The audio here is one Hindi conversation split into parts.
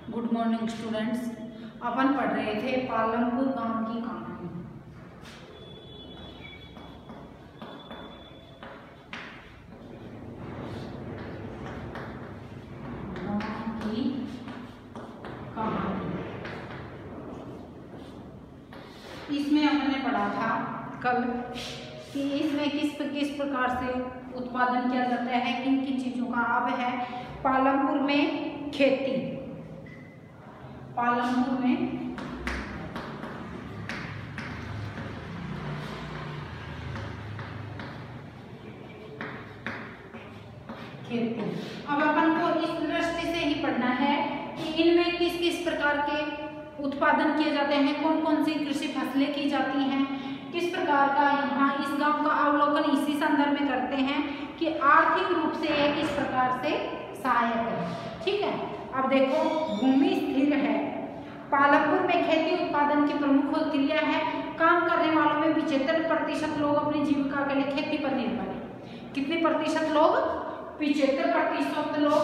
Good morning students. अपन पढ़ रहे थे पालमपुर गांव की कहानी। इसमें हमने पढ़ा था कल कि इसमें किस प्रकार से उत्पादन किया जाता है, किन किन चीज़ों का। अब है पालमपुर में खेती। पालमपुर में खेती। अब अपन को इस दृष्टि से ही पढ़ना है कि इनमें किस किस प्रकार के उत्पादन किए जाते हैं, कौन कौन सी कृषि फसलें की जाती हैं, किस प्रकार का यहाँ इस गांव का अवलोकन इसी संदर्भ में करते हैं कि आर्थिक रूप से ये किस प्रकार से सहायक है। ठीक है, अब देखो भूमि स्थिर है। पालमपुर में खेती उत्पादन की प्रमुख क्रिया है। काम करने वालों में 75% लोग अपनी जीविका के लिए खेती पर निर्भर है। कितने प्रतिशत लोग? 75% लोग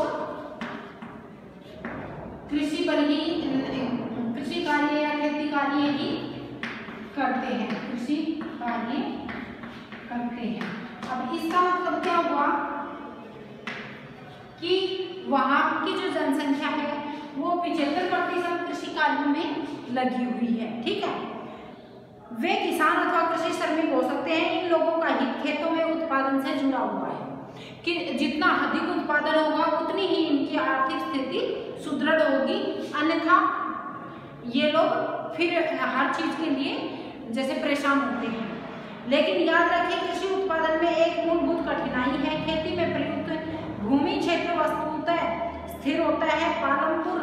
कृषि पर ही, कृषि कार्य या खेती कार्य ही करते हैं, कृषि कार्य करते हैं। अब इसका मतलब क्या हुआ कि वहां की जो जनसंख्या है वो 75% कृषि कार्य में लगी हुई है। ठीक है, वे किसान अथवा कृषि श्रमिक हो सकते हैं। इन लोगों का हित खेतों में उत्पादन से जुड़ा हुआ है कि जितना अधिक उत्पादन होगा उतनी ही इनकी आर्थिक स्थिति सुदृढ़ होगी, अन्यथा ये लोग फिर हर चीज के लिए जैसे परेशान होते हैं। लेकिन याद रखें, कृषि उत्पादन में एक मूलभूत कठिनाई है। खेती में प्रयुक्त भूमि क्षेत्र वस्तुतः स्थिर होता है। पालमपुर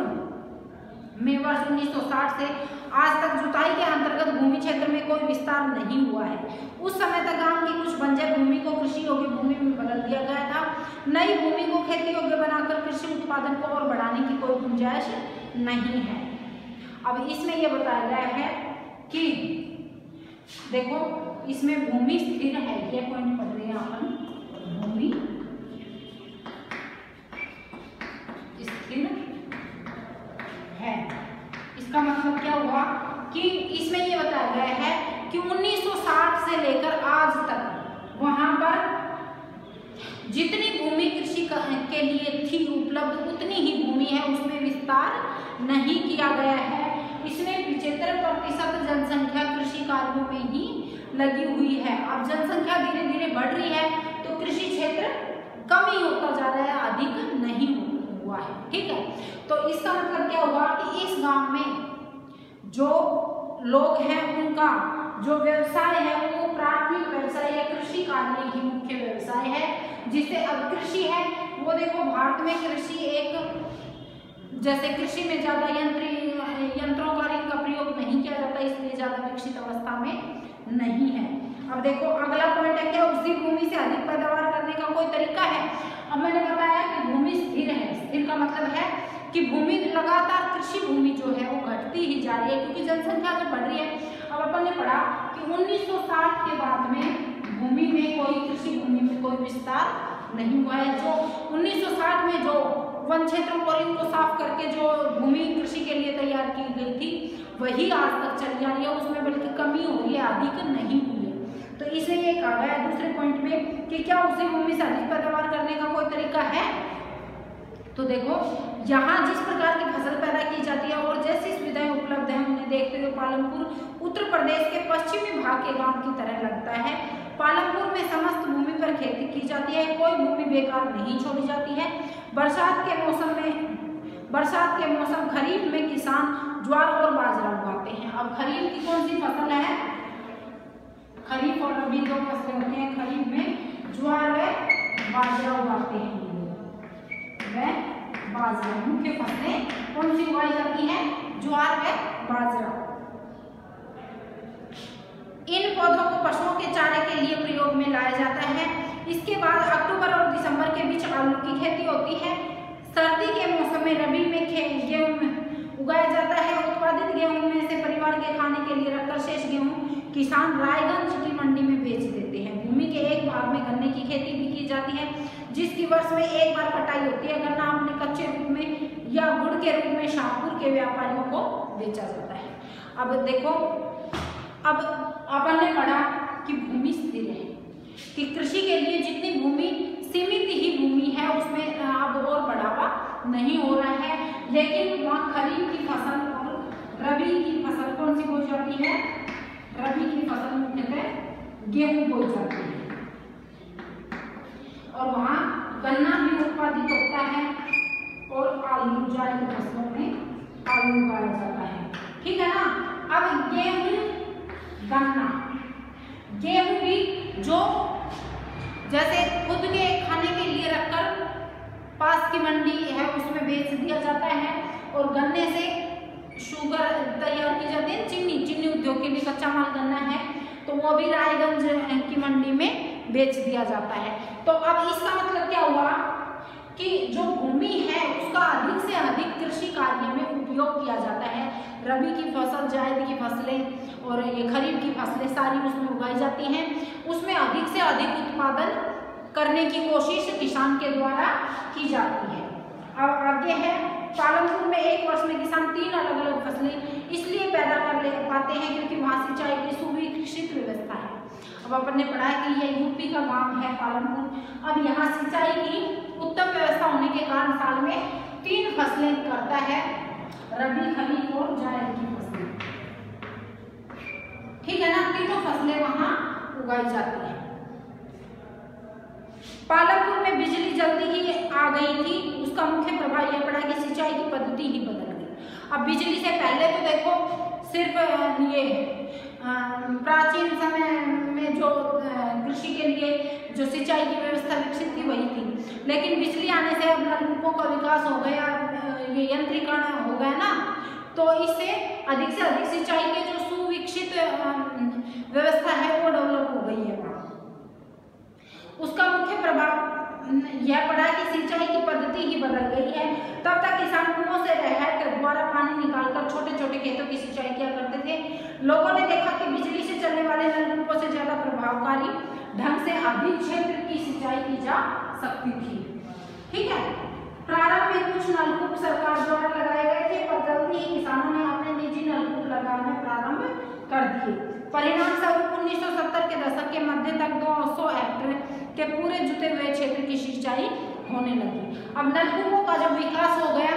में वर्ष 1960 से आज तक जुताई के अंतर्गत भूमि क्षेत्र में कोई विस्तार नहीं हुआ है। उस समय तक गांव की कुछ बंजर भूमि को कृषि योग्य भूमि में बदल दिया गया था। नई भूमि को खेती योग्य बनाकर कृषि उत्पादन को और बढ़ाने की कोई गुंजाइश नहीं है। अब इसमें यह बताया गया है कि देखो इसमें भूमि स्थिर है, ये पॉइंट पढ़ रहे हैं अपन। भूमि स्थिर है, इसका मतलब क्या हुआ कि इसमें ये बताया गया है कि 1960 से लेकर आज तक वहां पर जितनी भूमि कृषि के लिए थी उपलब्ध उतनी ही भूमि है, उसमें विस्तार नहीं किया गया है। इसमें 75% जनसंख्या कृषि कार्यों में ही लगी हुई है। अब जनसंख्या धीरे धीरे बढ़ रही है तो कृषि क्षेत्र कम ही होता जा रहा है, अधिक नहीं हुआ है। ठीक है, तो इसका मतलब क्या हुआ कि इस गांव में जो लोग हैं उनका जो व्यवसाय है वो प्राथमिक व्यवसाय या कृषि कार्य ही मुख्य व्यवसाय है। जिससे अब कृषि है वो देखो भारत में कृषि एक, जैसे कृषि में ज्यादा यंत्रों का इनका प्रयोग नहीं किया जाता, इसलिए ज्यादा विकसित अवस्था में नहीं है। अब देखो अगला पॉइंट है, क्या उसी भूमि से अधिक पैदावार करने का कोई तरीका है? अब मैंने बताया कि भूमि स्थिर है। स्थिर का मतलब है कि भूमि लगातार कृषि भूमि जो है वो घटती ही जा रही है क्योंकि जनसंख्या जो बढ़ रही है। अब अपन ने पढ़ा कि 1960 के बाद में भूमि में कोई कृषि भूमि में कोई विस्तार नहीं हुआ है। जो 1960 में जो वन क्षेत्रों को इनको साफ करके जो भूमि कृषि के लिए तैयार की गई थी वही आज तक चली आ रही है, उसमें बल्कि कमी हो रही है, अधिक नहीं हुई है। तो इसे ये कहा गया है दूसरे पॉइंट में कि क्या उसी भूमि से अधिक पैदावार करने का कोई तरीका है? तो देखो यहाँ जिस प्रकार की फसल पैदा की जाती है और जैसी सुविधाएं उपलब्ध है उन्हें देखते हुए पालमपुर उत्तर प्रदेश के पश्चिमी भाग के गांव की तरह लगता है। पालमपुर में समस्त भूमि पर खेती की जाती है, कोई भूमि बेकार नहीं छोड़ी जाती है। बरसात के मौसम खरीफ में किसान ज्वार और बाजरा उगाते हैं। अब खरीफ की कौन सी फसल है? खरीफ और रबी दो फसलें होती हैं। खरीफ में ज्वार व बाजरा उगाते हैं। बाजरा मुख्य फसलें कौन सी उगाई जाती हैं? ज्वार व बाजरा। इन पौधों को पशुओं के चारे के लिए प्रयोग में लाया जाता है। इसके बाद अक्टूबर और दिसंबर के बीच आलू की खेती होती है। सर्दी के मौसम में रबी में गेहूं उगाया जाता है। उत्पादित गेहूं में से परिवार के खाने के लिए रखकर शेष गेहूं किसान रायगंज की मंडी में बेच देते हैं। भूमि के एक भाग में गन्ने की खेती भी की जाती है। जिसकी वर्ष में एक बार कटाई होती है। गन्ना अपने कच्चे रूप में या गुड़ के रूप में शाहपुर के व्यापारियों को बेचा जाता है। अब देखो, अब अपन ने पढ़ा कि भूमि स्थिर है, कि कृषि के लिए जितनी भूमि सीमित ही भूमि है उसमें अब और बढ़ावा नहीं हो रहा है, लेकिन वहाँ खरीफ की फसल और रबी की फसल कौन सी बोई जाती है? रबी की फसल मुख्यतः गेहूं बोई जाती है, और वहाँ गन्ना भी उत्पादित होता है और आलू जायद फसलों में आलू उगाया जाता है। ठीक है ना। अब गेहूं गन्ना, गेहूं भी जो जैसे खुद के खाने के लिए रखकर पास की मंडी है उसमें बेच दिया जाता है, और गन्ने से शुगर तैयार की जाती है, चीनी उद्योग के लिए कच्चा माल गन्ना है तो वो भी रायगंज की मंडी में बेच दिया जाता है। तो अब इसका मतलब क्या हुआ कि जो भूमि है उसका अधिक से अधिक कृषि कार्य में उपयोग किया जाता है। रबी की फसल, जायद की फसलें और ये खरीफ की फसलें सारी उसमें उगाई जाती हैं, उसमें अधिक से अधिक उत्पादन करने की कोशिश किसान के द्वारा की जाती है। अब आगे है, पालमपुर में एक वर्ष में किसान 3 अलग अलग फसलें इसलिए पैदा कर ले पाते हैं क्योंकि वहाँ सिंचाई की सुविकसित व्यवस्था है। अब अपन ने पढ़ा कि यह यूपी का गांव है पालमपुर। अब यहाँ सिंचाई की उत्तम व्यवस्था होने के कारण साल में 3 फसलें करता है, रबी, खरीफ और जायद की फसलें। ठीक है ना, तीनों फसलें वहाँ उगाई जाती है। पालमपुर में बिजली जल्दी ही आ गई थी, उसका मुख्य प्रभाव यह पड़ा कि सिंचाई की पद्धति ही बदल गई। अब बिजली से पहले तो देखो सिर्फ ये प्राचीन समय में जो कृषि के लिए जो सिंचाई की व्यवस्था विकसित थी वही थी, लेकिन बिजली आने से अब नलकूपों का विकास हो गया, ये यंत्रीकरण हो गया ना, तो इससे अधिक सिंचाई के जो सुविकसित व्यवस्था है वो डेवलप हो गई है। उसका मुख्य प्रभाव यह पड़ा कि सिंचाई की पद्धति ही बदल गई है। तब तक किसान कुओं से नहर के द्वारा पानी निकालकर छोटे छोटे खेतों की सिंचाई किया करते थे। लोगों ने देखा कि बिजली से चलने वाले नलकूपों से ज्यादा प्रभावकारी ढंग से अधिक क्षेत्र की सिंचाई की जा सकती थी। ठीक है। प्रारंभ में कुछ नलकूप सरकार द्वारा लगाए गए थे, पर जल्दी ही किसानों ने अपने निजी नलकूप लगाने प्रारंभ कर दिए। परिणाम स्वरूप 1970 के दशक के मध्य तक 200 हेक्टेयर के पूरे जुते हुए क्षेत्र की सिंचाई होने लगी। अब नलकूपों का जब विकास हो गया,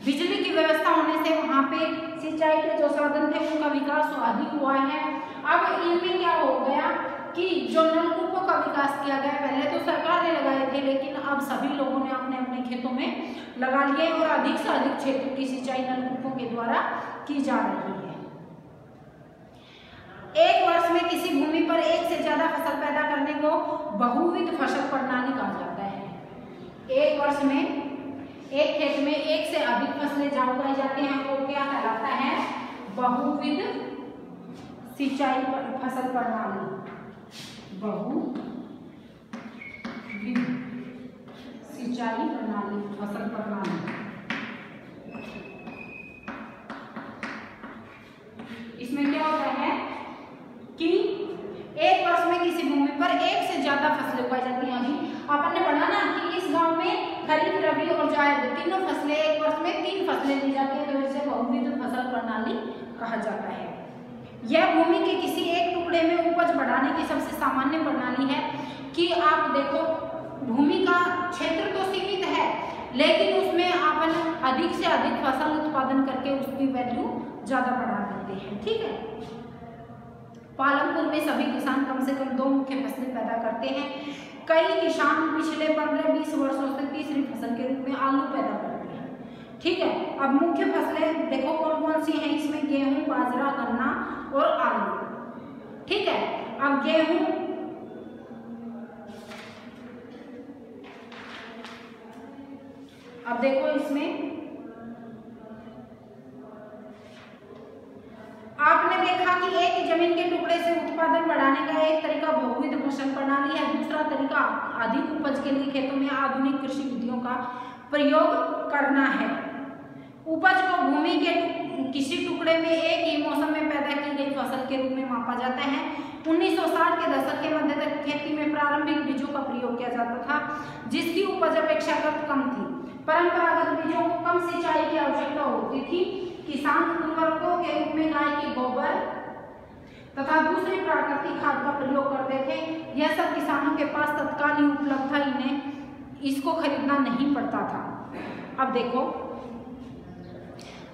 बिजली की व्यवस्था होने से वहाँ पे सिंचाई के जो साधन थे उनका विकास अधिक हुआ है। अब इनमें क्या हो गया कि जो नलकूपों का विकास किया गया, पहले तो सरकार ने लगाए थे लेकिन अब सभी लोगों ने अपने अपने खेतों में लगा लिए और अधिक से अधिक क्षेत्र की सिंचाई नलकूपों के द्वारा की जा रही है। एक वर्ष में किसी भूमि पर एक से ज्यादा फसल पैदा करने को बहुविध फसल प्रणाली कहा जाता है। एक वर्ष में एक खेत में एक से अधिक फसलें जहाँ उगाई जाती हैं वो क्या कहलाता है? बहुविध सिंचाई फसल प्रणाली। बहुविध सिंचाई प्रणाली, फसल प्रणाली। इसमें क्या होता है कि एक वर्ष में किसी भूमि पर एक से ज्यादा फसलें उगाई जाती हैं। अभी अपन ने पढ़ा ना कि इस गांव में खरीफ, रबी और जायद तीनों फसलें, एक वर्ष में 3 फसलें ली जाती हैं, तो इसे बहुविध फसल प्रणाली कहा जाता है। यह भूमि के किसी एक टुकड़े में उपज बढ़ाने की सबसे सामान्य प्रणाली है कि आप देखो भूमि का क्षेत्र तो सीमित है लेकिन उसमें अपन अधिक से अधिक फसल उत्पादन करके उसकी वैल्यू ज्यादा बढ़ा देते हैं। ठीक है। पालमपुर में सभी किसान कम से कम 2 मुख्य फसलें पैदा करते हैं। कई किसान पिछले 15-20 वर्षों से तीसरी फसल के रूप में आलू पैदा करते हैं। ठीक है। अब मुख्य फसलें देखो कौन कौन सी हैं, इसमें गेहूं, बाजरा, गन्ना और आलू। ठीक है। अब गेहूं, अब देखो इसमें आपने देखा कि एक जमीन के टुकड़े से उत्पादन बढ़ाने का एक तरीका बहुविध फसल प्रणाली है, दूसरा तरीका अधिक उपज के लिए खेतों में आधुनिक कृषि विधियों का प्रयोग करना है। उपज को भूमि के किसी टुकड़े में एक ही मौसम में पैदा की गई फसल के रूप में मापा जाता है। 1960 के दशक के मध्य तक खेती में प्रारंभिक बीजों का प्रयोग किया जाता था, जिसकी उपज अपेक्षाकृत कम थी। परंपरागत बीजों को कम सिंचाई की आवश्यकता होती थी। किसान उर्वरकों के रूप में गाय के गोबर तथा दूसरी प्राकृतिक खाद का प्रयोग करते थे। यह सब किसानों के पास तत्काल ही उपलब्ध था, इन्हें इसको खरीदना नहीं पड़ता था। अब देखो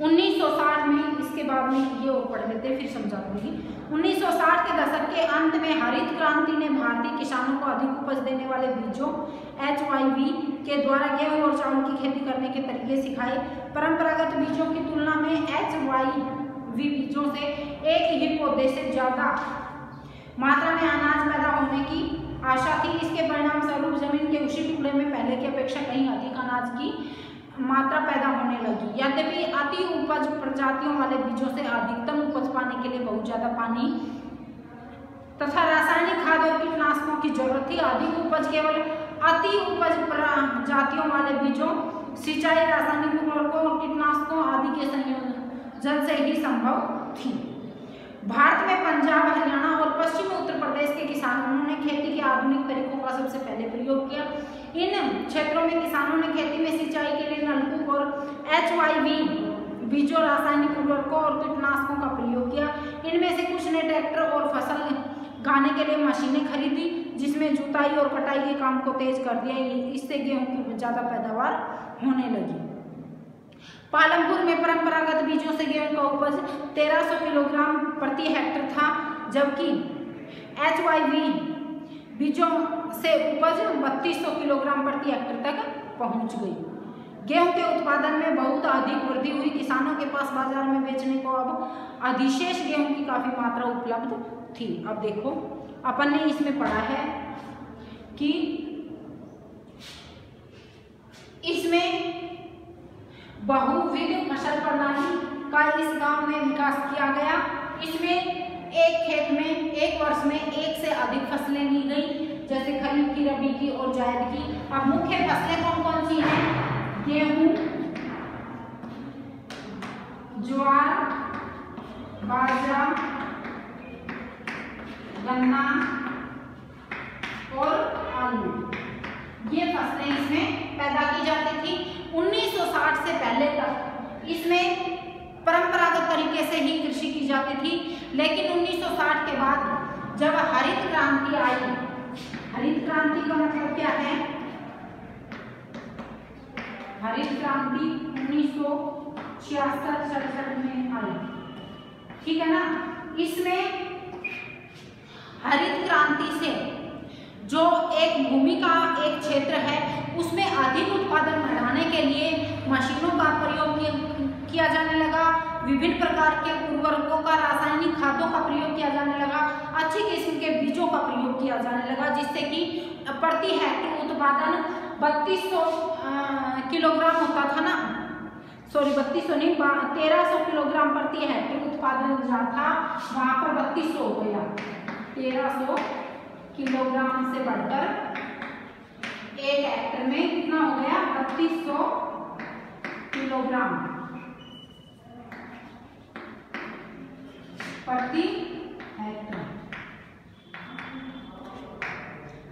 1960 में, इसके बाद में ये और पढ़ लेते फिर समझा दूंगी। 1960 के दशक के अंत में हरित क्रांति ने भारतीय किसानों को अधिक उपज देने वाले बीजों HYV के द्वारा गेहूं और चावल की खेती करने के तरीके सिखाए। परंपरागत बीजों की तुलना में HYV बीजों से एक ही पौधे से ज्यादा मात्रा में अनाज पैदा होने की आशा थी। इसके परिणाम स्वरूप जमीन के उसी टुकड़े में पहले की अपेक्षा कहीं अधिक अनाज की मात्रा पैदा होने लगी। यद्यपि अति उपज प्रजातियों वाले बीजों से अधिकतम उपज पाने के लिए बहुत ज्यादा पानी तथा रासायनिक खाद और कीटनाशकों की जरूरत थी। अधिक उपज केवल अति उपज प्रजातियों वाले बीजों, सिंचाई, रासायनिक उर्वरकों और कीटनाशकों आदि के संयोजन से ही संभव थी। भारत में पंजाब, हरियाणा और पश्चिमी उत्तर प्रदेश के किसानों ने खेती के आधुनिक तरीकों का सबसे पहले प्रयोग किया। इन क्षेत्रों में किसानों ने खेती में सिंचाई के लिए नलकूप और HYV बीजों, रासायनिक उर्वरकों और कीटनाशकों का प्रयोग किया। इनमें से कुछ ने ट्रैक्टर और फसल गाने के लिए मशीनें खरीदी, जिसमें जुताई और कटाई के काम को तेज कर दिया। इससे गेहूं की ज्यादा पैदावार होने लगी। पालमपुर में परंपरागत बीजों से गेहूं का उपज 1300 किलोग्राम प्रति हेक्टेयर था, जबकि HYV बीजों से उपज 3200 किलोग्राम प्रति हेक्टेयर तक पहुंच गई। गेहूं के उत्पादन में बहुत अधिक वृद्धि हुई। किसानों के पास बाजार में बेचने को अब अधिशेष गेहूं की काफी मात्रा उपलब्ध थी। अब देखो अपन ने इसमें पढ़ा है कि इसमें बहुविध फसल प्रणाली का इस गांव में विकास किया गया। इसमें एक खेत में एक वर्ष में एक से अधिक फसलें ली गई, जैसे खरीफ की, रबी की और जायद की। अब मुख्य फसलें कौन कौन सी हैं? गेहूं, ज्वार, बाजरा, गन्ना और आलू, ये फसलें इसमें पैदा की जाती थी। 1960 से पहले तक इसमें परंपरागत तरीके से ही कृषि की जाती थी, लेकिन 1960 के बाद जब हरित क्रांति आई, हरित क्रांति का मतलब क्या है? हरित क्रांति 1966 में आई, ठीक है ना। इसमें हरित क्रांति से जो एक भूमि का एक क्षेत्र है उसमें अधिक उत्पादन बढ़ाने के लिए मशीनों का प्रयोग किया जाने लगा। विभिन्न प्रकार के उर्वरकों का, रासायनिक खादों का प्रयोग किया जाने लगा। अच्छी किस्म के बीजों का प्रयोग किया जाने लगा, जिससे कि प्रति हेक्टेयर उत्पादन 3200 किलोग्राम होता था ना, सॉरी 3200 नहीं, 1300 किलोग्राम प्रति हेक्टेयर उत्पादन जहाँ था वहाँ पर 3200 हो गया। 1300 किलोग्राम से बढ़कर एक हेक्टेयर में कितना हो गया? 3200 किलोग्राम प्रति हेक्टेयर,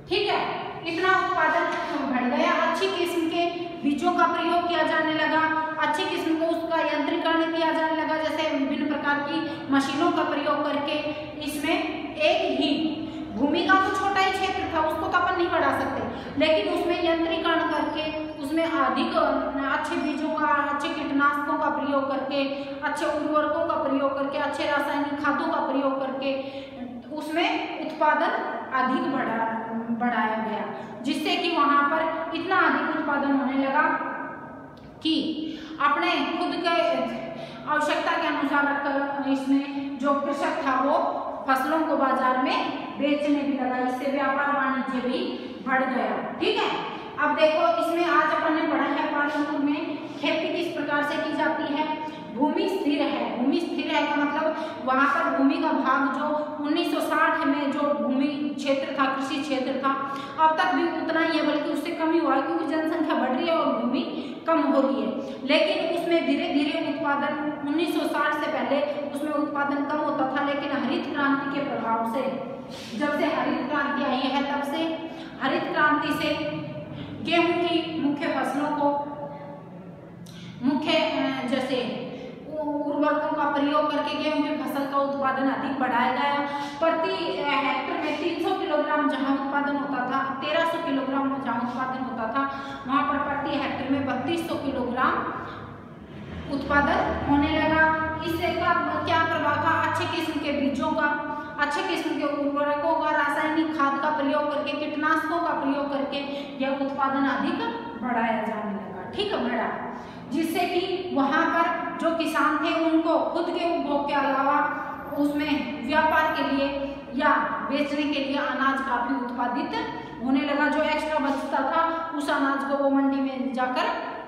ठीक है। इतना उत्पादन बढ़ गया। अच्छी किस्म के बीजों का प्रयोग किया जाने लगा, अच्छी किस्म को उसका यंत्रीकरण किया जाने लगा, जैसे विभिन्न प्रकार की मशीनों का प्रयोग करके। इसमें एक ही भूमि का तो छोटा ही क्षेत्र था, उसको तो अपन नहीं बढ़ा सकते, लेकिन उसमें यंत्रीकरण करके, उसमें अधिक अच्छे बीजों का, अच्छे कीटनाशकों का प्रयोग करके, अच्छे उर्वरकों का प्रयोग करके, अच्छे रासायनिक खादों का प्रयोग करके उसमें उत्पादन अधिक बढ़ाया गया, जिससे कि वहां पर इतना अधिक उत्पादन होने लगा कि अपने खुद के आवश्यकता के अनुसार इसमें जो कृषक था वो फसलों को बाजार में बेचने भी लगा। इससे व्यापार वाणिज्य भी बढ़ गया, ठीक है। अब देखो इसमें आज अपन ने पढ़ा है पालमपुर में खेती किस प्रकार से की जाती है। भूमि स्थिर है। भूमि स्थिर है का मतलब वहां पर भूमि का भाग जो 1960 में जो भूमि क्षेत्र था, कृषि क्षेत्र था, अब तक भी उतना ही है, बल्कि उससे कम ही हुआ है, क्योंकि जनसंख्या बढ़ रही है और भूमि कम हो रही है। लेकिन उसमें धीरे धीरे उत्पादन 1960 से पहले उसमें उत्पादन कम होता था, लेकिन हरित क्रांति के प्रभाव से जब से हरित क्रांति आई है तब से हरित क्रांति से गेहूं की मुख्य फसलों को मुख्य जैसे उर्वरकों का प्रयोग करके गेहूं की फसल का उत्पादन अधिक बढ़ाया गया। प्रति हेक्टर में 300 किलोग्राम जहां उत्पादन होता था, 1300 किलोग्राम जहां उत्पादन होता था, वहां पर प्रति हेक्टर में 3200 किलोग्राम उत्पादन होने लगा। इससे का क्या प्रभाव था? अच्छे किस्म के बीजों का, अच्छे किस्म के उर्वरकों का, रासायनिक खाद का प्रयोग करके, कीटनाशकों का प्रयोग करके यह उत्पादन अधिक बढ़ाया जाने लगा। ठीक है, बढ़ा, जिससे कि वहां पर जो किसान थे उनको खुद के उपभोग के अलावा उसमें व्यापार के लिए या बेचने के लिए अनाज काफी उत्पादित होने लगा। जो एक्स्ट्रा बचता था उस अनाज को वो मंडी में जाकर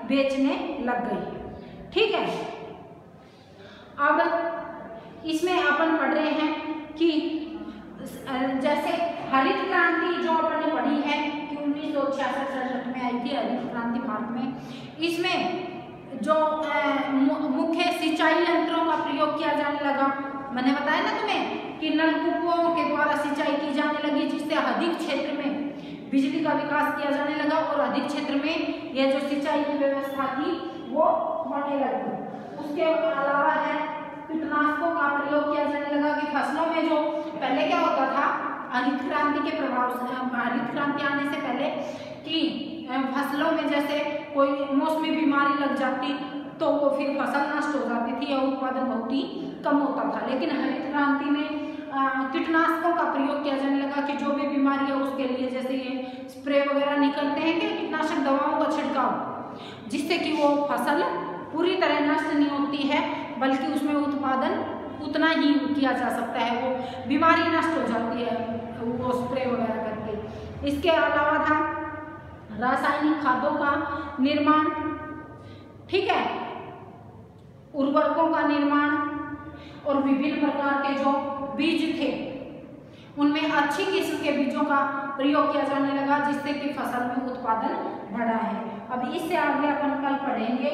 बेचने लग गई। ठीक है, अब इसमें अपन पढ़ रहे हैं कि जैसे हरित क्रांति जो अपन ने पढ़ी है कि 1966-67 में आई थी हरित क्रांति भारत में। इसमें जो मुख्य सिंचाई यंत्रों का प्रयोग किया जाने लगा। मैंने बताया ना तुम्हें कि नलकूपों के द्वारा सिंचाई की जाने लगी, जिससे अधिक क्षेत्र में बिजली का विकास किया जाने लगा और अधिक क्षेत्र में यह जो सिंचाई की व्यवस्था थी वो होने लगी। उसके अलावा है कीटनाशकों का प्रयोग किया जाने लगा कि फसलों में जो पहले क्या होता था हरित क्रांति के प्रभाव से, हरित क्रांति आने से पहले कि फसलों में जैसे कोई मौसमी बीमारी लग जाती तो वो फिर फसल नष्ट हो जाती थी या उत्पादन बहुत ही कम होता था। लेकिन हरित क्रांति में कीटनाशकों का प्रयोग किया जाने लगा कि जो भी बीमारी है उसके लिए जैसे ये स्प्रे वगैरह निकलते हैं कि कीटनाशक दवाओं का छिड़काव, जिससे कि वो फसल पूरी तरह नष्ट नहीं होती है बल्कि उसमें उत्पादन उतना ही किया जा सकता है, वो बीमारी नष्ट हो जाती है वो स्प्रे वगैरह करके। इसके अलावा था रासायनिक खादों का निर्माण, ठीक है, उर्वरकों का निर्माण और विभिन्न प्रकार के जो बीज थे उनमें अच्छी किस्म के बीजों का प्रयोग किया जाने लगा, जिससे कि फसल में उत्पादन बढ़ा है। अब इससे आगे अपन कल पढ़ेंगे